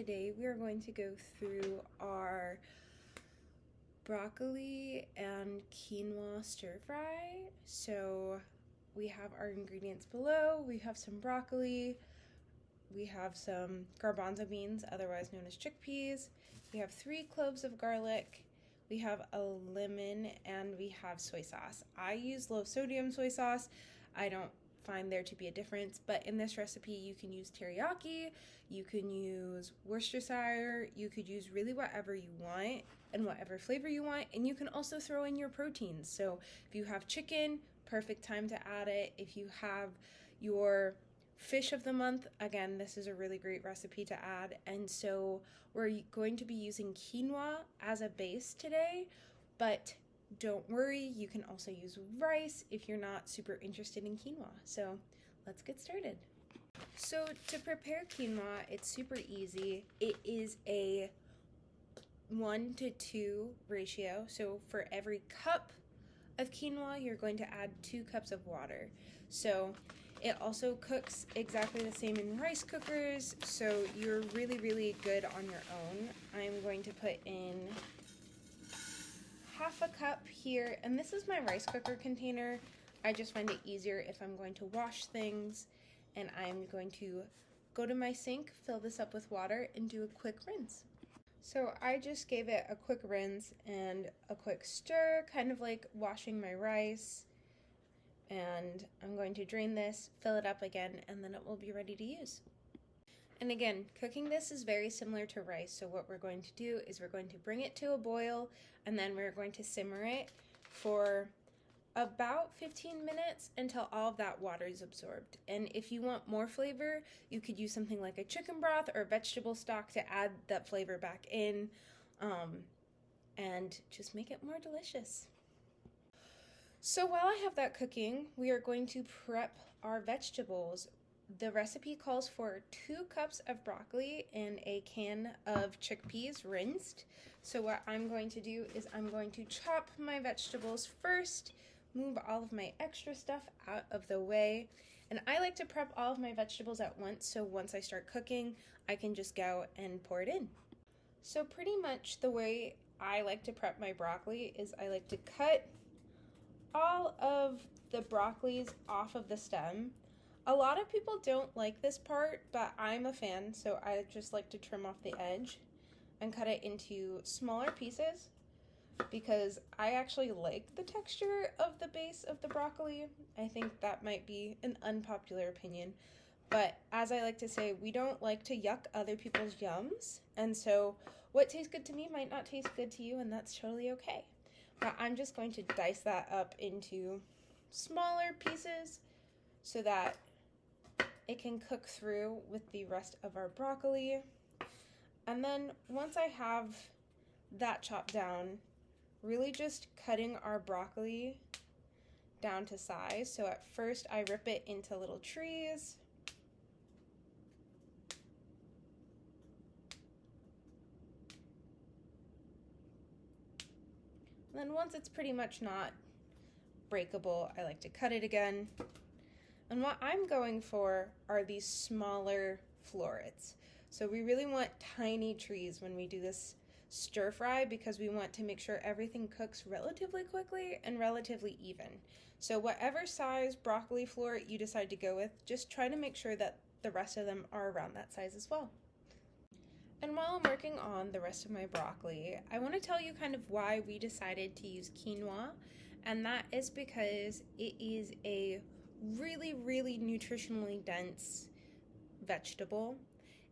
today we are going to go through our broccoli and quinoa stir fry. So we have our ingredients below. We have some broccoli, we have some garbanzo beans, otherwise known as chickpeas, we have 3 cloves of garlic, we have a lemon, and we have soy sauce. I use low sodium soy sauce. I don't find there to be a difference, but in this recipe you can use teriyaki, you can use Worcestershire, you could use really whatever you want and whatever flavor you want, and you can also throw in your proteins. So if you have chicken, perfect time to add it. If you have your fish of the month, again, this is a really great recipe to add. And so we're going to be using quinoa as a base today, but don't worry, you can also use rice if you're not super interested in quinoa. So let's get started. So to prepare quinoa, it's super easy. It is a 1-to-2 ratio. So for every cup of quinoa, you're going to add 2 cups of water. So it also cooks exactly the same in rice cookers, so you're really good on your own. I'm going to put in half a cup here, and this is my rice cooker container. I just find it easier if I'm going to wash things, and I'm going to go to my sink, fill this up with water, and do a quick rinse. So I just gave it a quick rinse and a quick stir, kind of like washing my rice, and I'm going to drain this, fill it up again, and then it will be ready to use. And again, cooking this is very similar to rice. So what we're going to do is we're going to bring it to a boil, and then we're going to simmer it for about 15 minutes until all of that water is absorbed. And if you want more flavor, you could use something like a chicken broth or vegetable stock to add that flavor back in, and just make it more delicious. So while I have that cooking, we are going to prep our vegetables. The recipe calls for 2 cups of broccoli and a can of chickpeas rinsed. So what I'm going to do is I'm going to chop my vegetables first, move all of my extra stuff out of the way. And I like to prep all of my vegetables at once, so once I start cooking, I can just go and pour it in. So pretty much the way I like to prep my broccoli is I like to cut all of the broccolis off of the stem. A lot of people don't like this part, but I'm a fan, so I just like to trim off the edge and cut it into smaller pieces because I actually like the texture of the base of the broccoli. I think that might be an unpopular opinion, but as I like to say, we don't like to yuck other people's yums, and so what tastes good to me might not taste good to you, and that's totally okay. But I'm just going to dice that up into smaller pieces so that it can cook through with the rest of our broccoli. And then once I have that chopped down, really just cutting our broccoli down to size. So at first I rip it into little trees. And then once it's pretty much not breakable, I like to cut it again. And what I'm going for are these smaller florets. So we really want tiny trees when we do this stir fry because we want to make sure everything cooks relatively quickly and relatively even. So whatever size broccoli floret you decide to go with, just try to make sure that the rest of them are around that size as well. And while I'm working on the rest of my broccoli, I want to tell you kind of why we decided to use quinoa, and that is because it is a really nutritionally dense vegetable.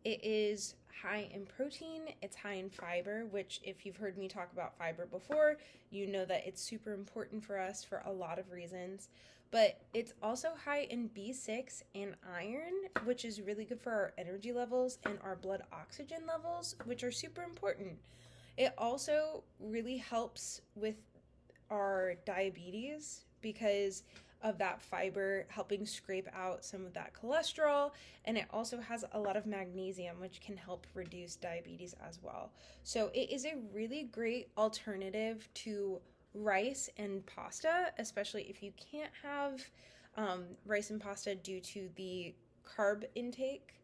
It is high in protein, it's high in fiber, which if you've heard me talk about fiber before, you know that it's super important for us for a lot of reasons. But it's also high in B6 and iron, which is really good for our energy levels and our blood oxygen levels, which are super important. It also really helps with our diabetes because of that fiber helping scrape out some of that cholesterol, and it also has a lot of magnesium, which can help reduce diabetes as well. So it is a really great alternative to rice and pasta, especially if you can't have rice and pasta due to the carb intake.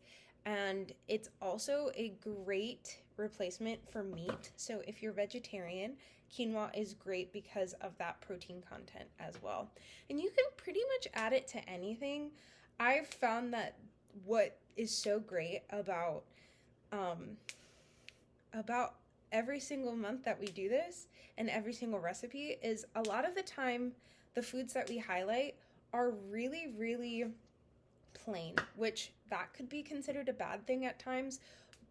and it's also a great replacement for meat. So if you're vegetarian, quinoa is great because of that protein content as well. And you can pretty much add it to anything. I've found that what is so great about every single month that we do this and every single recipe is a lot of the time the foods that we highlight are really, really plain, which that could be considered a bad thing at times,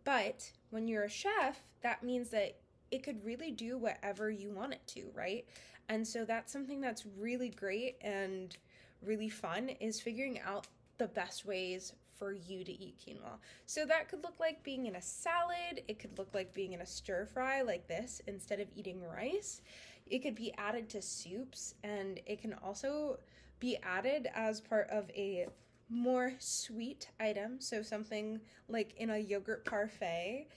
but when you're a chef, that means that it could really do whatever you want it to, right? And so that's something that's really great and really fun, is figuring out the best ways for you to eat quinoa. So that could look like being in a salad, it could look like being in a stir fry like this instead of eating rice. It could be added to soups, and it can also be added as part of a more sweet item, so something like in a yogurt parfait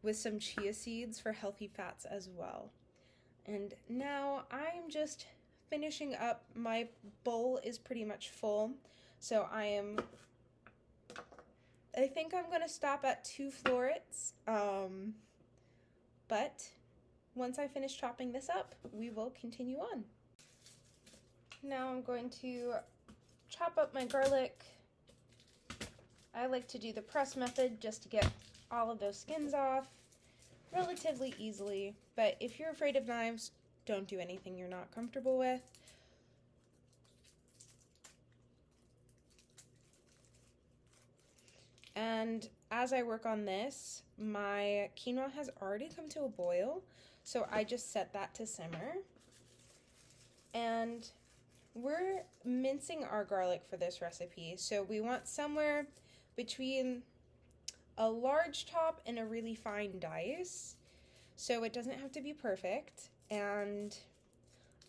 with some chia seeds for healthy fats as well. And now I'm just finishing up. My bowl is pretty much full, so I think I'm gonna stop at 2 florets, but once I finish chopping this up, we will continue on. Now I'm going to chop up my garlic. I like to do the press method just to get all of those skins off relatively easily, but if you're afraid of knives, don't do anything you're not comfortable with. And as I work on this, my quinoa has already come to a boil, so I just set that to simmer. And we're mincing our garlic for this recipe, so we want somewhere between a large top and a really fine dice, so it doesn't have to be perfect. And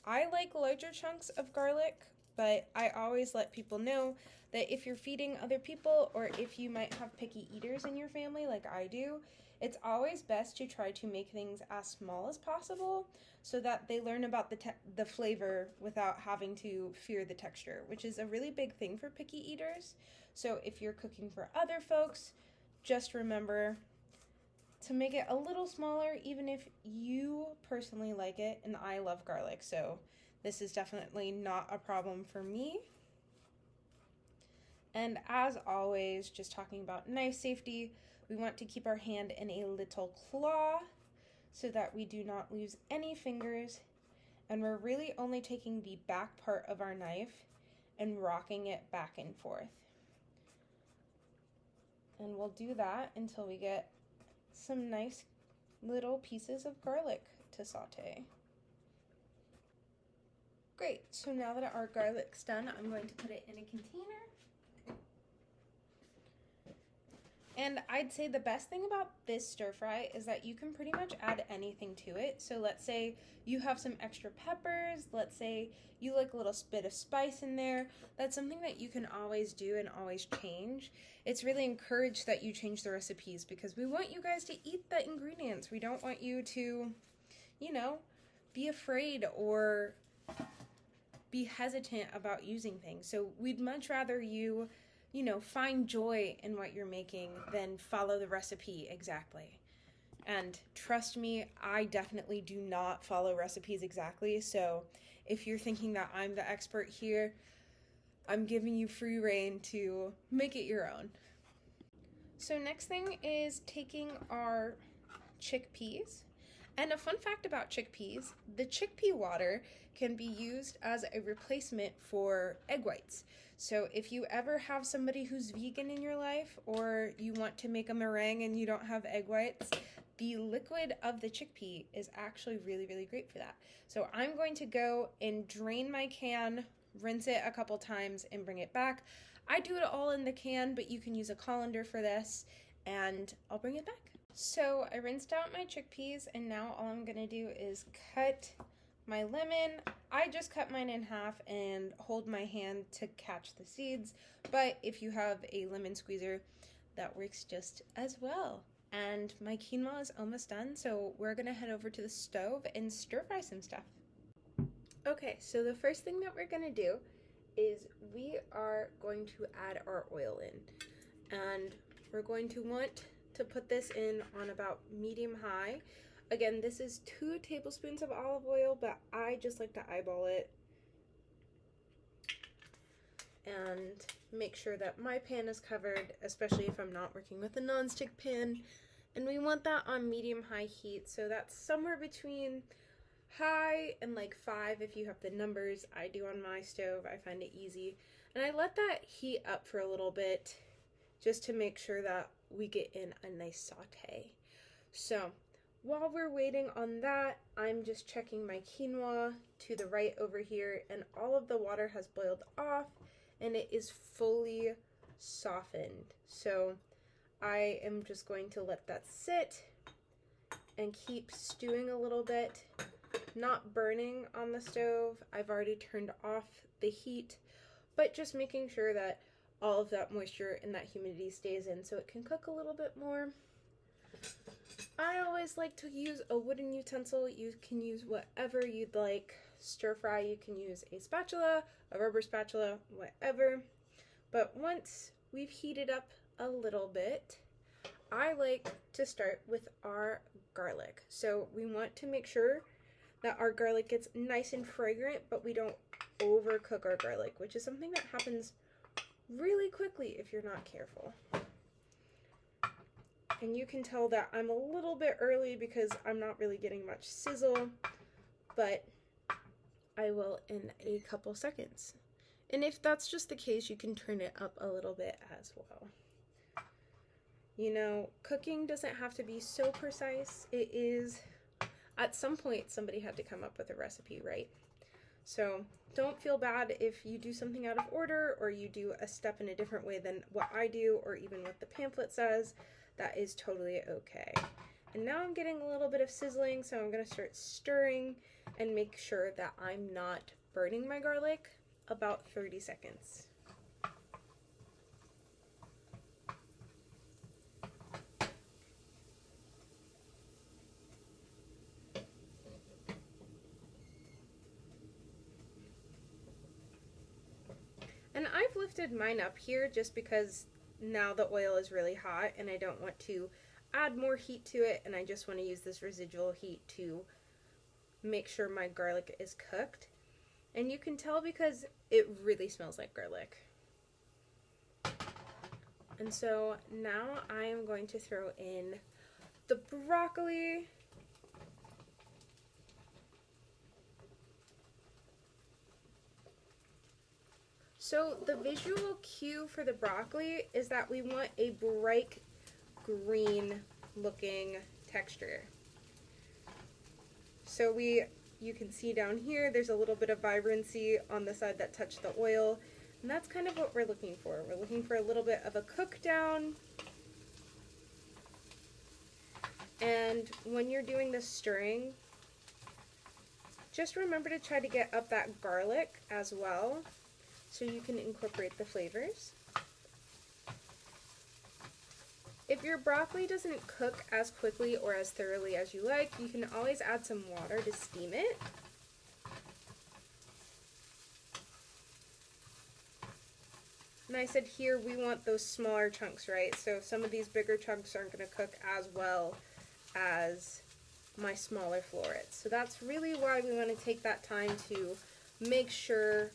I like larger chunks of garlic, but I always let people know that if you're feeding other people, or if you might have picky eaters in your family like I do, it's always best to try to make things as small as possible so that they learn about the flavor without having to fear the texture, which is a really big thing for picky eaters. So if you're cooking for other folks, just remember to make it a little smaller, even if you personally like it. And I love garlic, so this is definitely not a problem for me. And as always, just talking about knife safety, we want to keep our hand in a little claw so that we do not lose any fingers. And we're really only taking the back part of our knife and rocking it back and forth. And we'll do that until we get some nice little pieces of garlic to saute. Great, so now that our garlic's done, I'm going to put it in a container. And I'd say the best thing about this stir fry is that you can pretty much add anything to it. So let's say you have some extra peppers, let's say you like a little bit of spice in there. That's something that you can always do and always change. It's really encouraged that you change the recipes because we want you guys to eat the ingredients. We don't want you to, be afraid or be hesitant about using things. So we'd much rather you find joy in what you're making than follow the recipe exactly. And trust me, I definitely do not follow recipes exactly. So if you're thinking that I'm the expert here, I'm giving you free reign to make it your own. So next thing is taking our chickpeas. And a fun fact about chickpeas, the chickpea water can be used as a replacement for egg whites. So if you ever have somebody who's vegan in your life, or you want to make a meringue and you don't have egg whites, the liquid of the chickpea is actually really, really great for that. So I'm going to go and drain my can, rinse it a couple times, and bring it back. I do it all in the can, but you can use a colander for this, and I'll bring it back. So I rinsed out my chickpeas, and now all I'm gonna do is cut my lemon. I just cut mine in half and hold my hand to catch the seeds, but if you have a lemon squeezer, that works just as well. And my quinoa is almost done, so we're gonna head over to the stove and stir fry some stuff. Okay, so the first thing that we're gonna do is we are going to add our oil in. And we're going to want to put this in on about medium-high. Again, this is 2 tablespoons of olive oil, but I just like to eyeball it and make sure that my pan is covered, especially if I'm not working with a non-stick pan. And we want that on medium-high heat, so that's somewhere between high and like 5 if you have the numbers. I do on my stove. I find it easy. And I let that heat up for a little bit just to make sure that we get in a nice saute. So while we're waiting on that, I'm just checking my quinoa to the right over here, and all of the water has boiled off and it is fully softened. So I am just going to let that sit and keep stewing a little bit, not burning on the stove. I've already turned off the heat, but just making sure that all of that moisture and that humidity stays in so it can cook a little bit more. I always like to use a wooden utensil. You can use whatever you'd like. Stir fry, you can use a spatula, a rubber spatula, whatever. But once we've heated up a little bit, I like to start with our garlic. So we want to make sure that our garlic gets nice and fragrant, but we don't overcook our garlic, which is something that happens really quickly if you're not careful. And you can tell that I'm a little bit early because I'm not really getting much sizzle, but I will in a couple seconds. And if that's just the case, you can turn it up a little bit as well. You know, cooking doesn't have to be so precise. It is, at some point, somebody had to come up with a recipe, right? So don't feel bad if you do something out of order or you do a step in a different way than what I do or even what the pamphlet says. That is totally okay. And now I'm getting a little bit of sizzling, so I'm going to start stirring and make sure that I'm not burning my garlic. About 30 seconds. And I've lifted mine up here just because now the oil is really hot and I don't want to add more heat to it, and I just want to use this residual heat to make sure my garlic is cooked. And you can tell because it really smells like garlic. And so now I am going to throw in the broccoli. So the visual cue for the broccoli is that we want a bright green looking texture. So you can see down here, there's a little bit of vibrancy on the side that touched the oil, and that's kind of what we're looking for. We're looking for a little bit of a cook down. And when you're doing the stirring, just remember to try to get up that garlic as well so you can incorporate the flavors. If your broccoli doesn't cook as quickly or as thoroughly as you like, you can always add some water to steam it. And I said here we want those smaller chunks, right? So some of these bigger chunks aren't going to cook as well as my smaller florets. So that's really why we want to take that time to make sure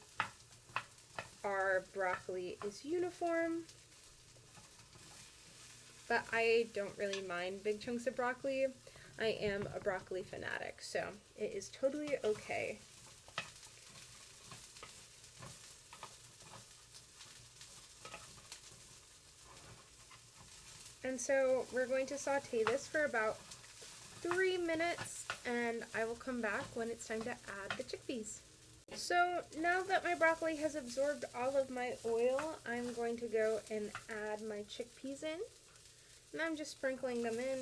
our broccoli is uniform. But I don't really mind big chunks of broccoli. I am a broccoli fanatic, so it is totally okay. And so we're going to saute this for about 3 minutes, and I will come back when it's time to add the chickpeas. So now that my broccoli has absorbed all of my oil, I'm going to go and add my chickpeas in. And I'm just sprinkling them in,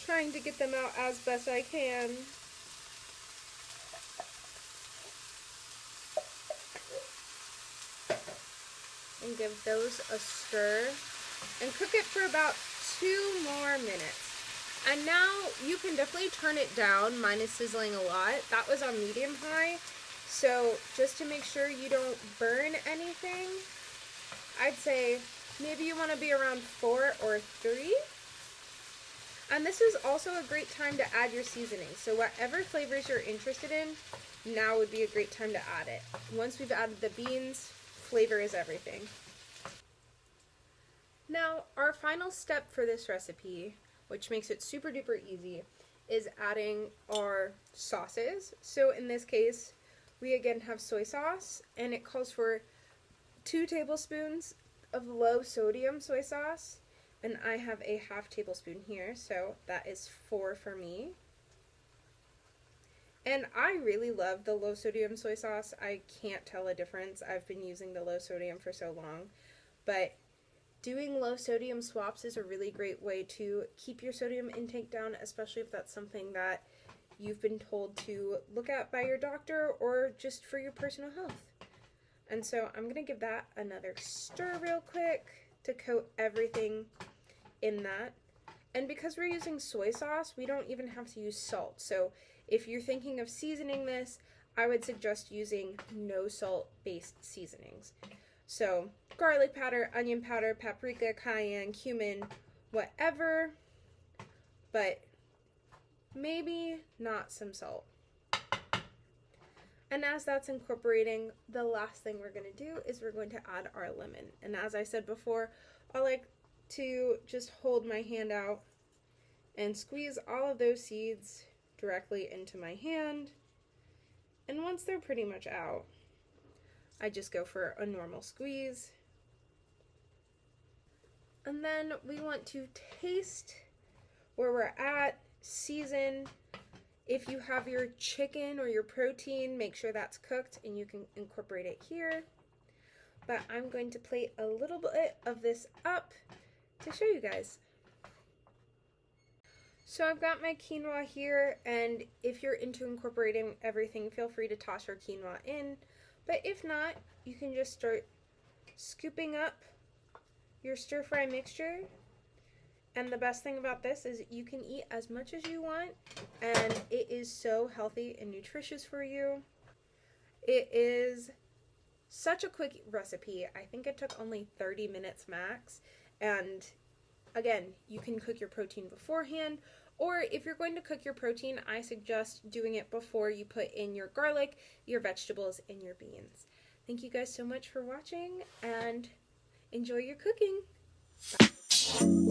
trying to get them out as best I can. And give those a stir and cook it for about 2 more minutes. And now you can definitely turn it down. Mine is sizzling a lot. That was on medium high. So just to make sure you don't burn anything, I'd say maybe you want to be around 4 or 3. And this is also a great time to add your seasoning. So whatever flavors you're interested in, now would be a great time to add it. Once we've added the beans, flavor is everything. Now, our final step for this recipe, which makes it super duper easy, is adding our sauces. So in this case, we again have soy sauce, and it calls for 2 tablespoons of low sodium soy sauce, and I have a half tablespoon here, so that is 4 for me. And I really love the low sodium soy sauce. I can't tell a difference. I've been using the low sodium for so long, but doing low sodium swaps is a really great way to keep your sodium intake down, especially if that's something that you've been told to look at by your doctor or just for your personal health. And so I'm going to give that another stir real quick to coat everything in that. And because we're using soy sauce, we don't even have to use salt. So if you're thinking of seasoning this, I would suggest using no salt based seasonings. So garlic powder, onion powder, paprika, cayenne, cumin, whatever, but maybe not some salt. And as that's incorporating, the last thing we're going to do is we're going to add our lemon. And as I said before, I like to just hold my hand out and squeeze all of those seeds directly into my hand. And once they're pretty much out, I just go for a normal squeeze. And then we want to taste where we're at, season. If you have your chicken or your protein, make sure that's cooked and you can incorporate it here. But I'm going to plate a little bit of this up to show you guys. So I've got my quinoa here, and if you're into incorporating everything, feel free to toss your quinoa in. But if not, you can just start scooping up your stir-fry mixture. And the best thing about this is you can eat as much as you want, and it is so healthy and nutritious for you. It is such a quick recipe. I think it took only 30 minutes max. And again, you can cook your protein beforehand, or if you're going to cook your protein, I suggest doing it before you put in your garlic, your vegetables, and your beans. Thank you guys so much for watching, and enjoy your cooking. Bye.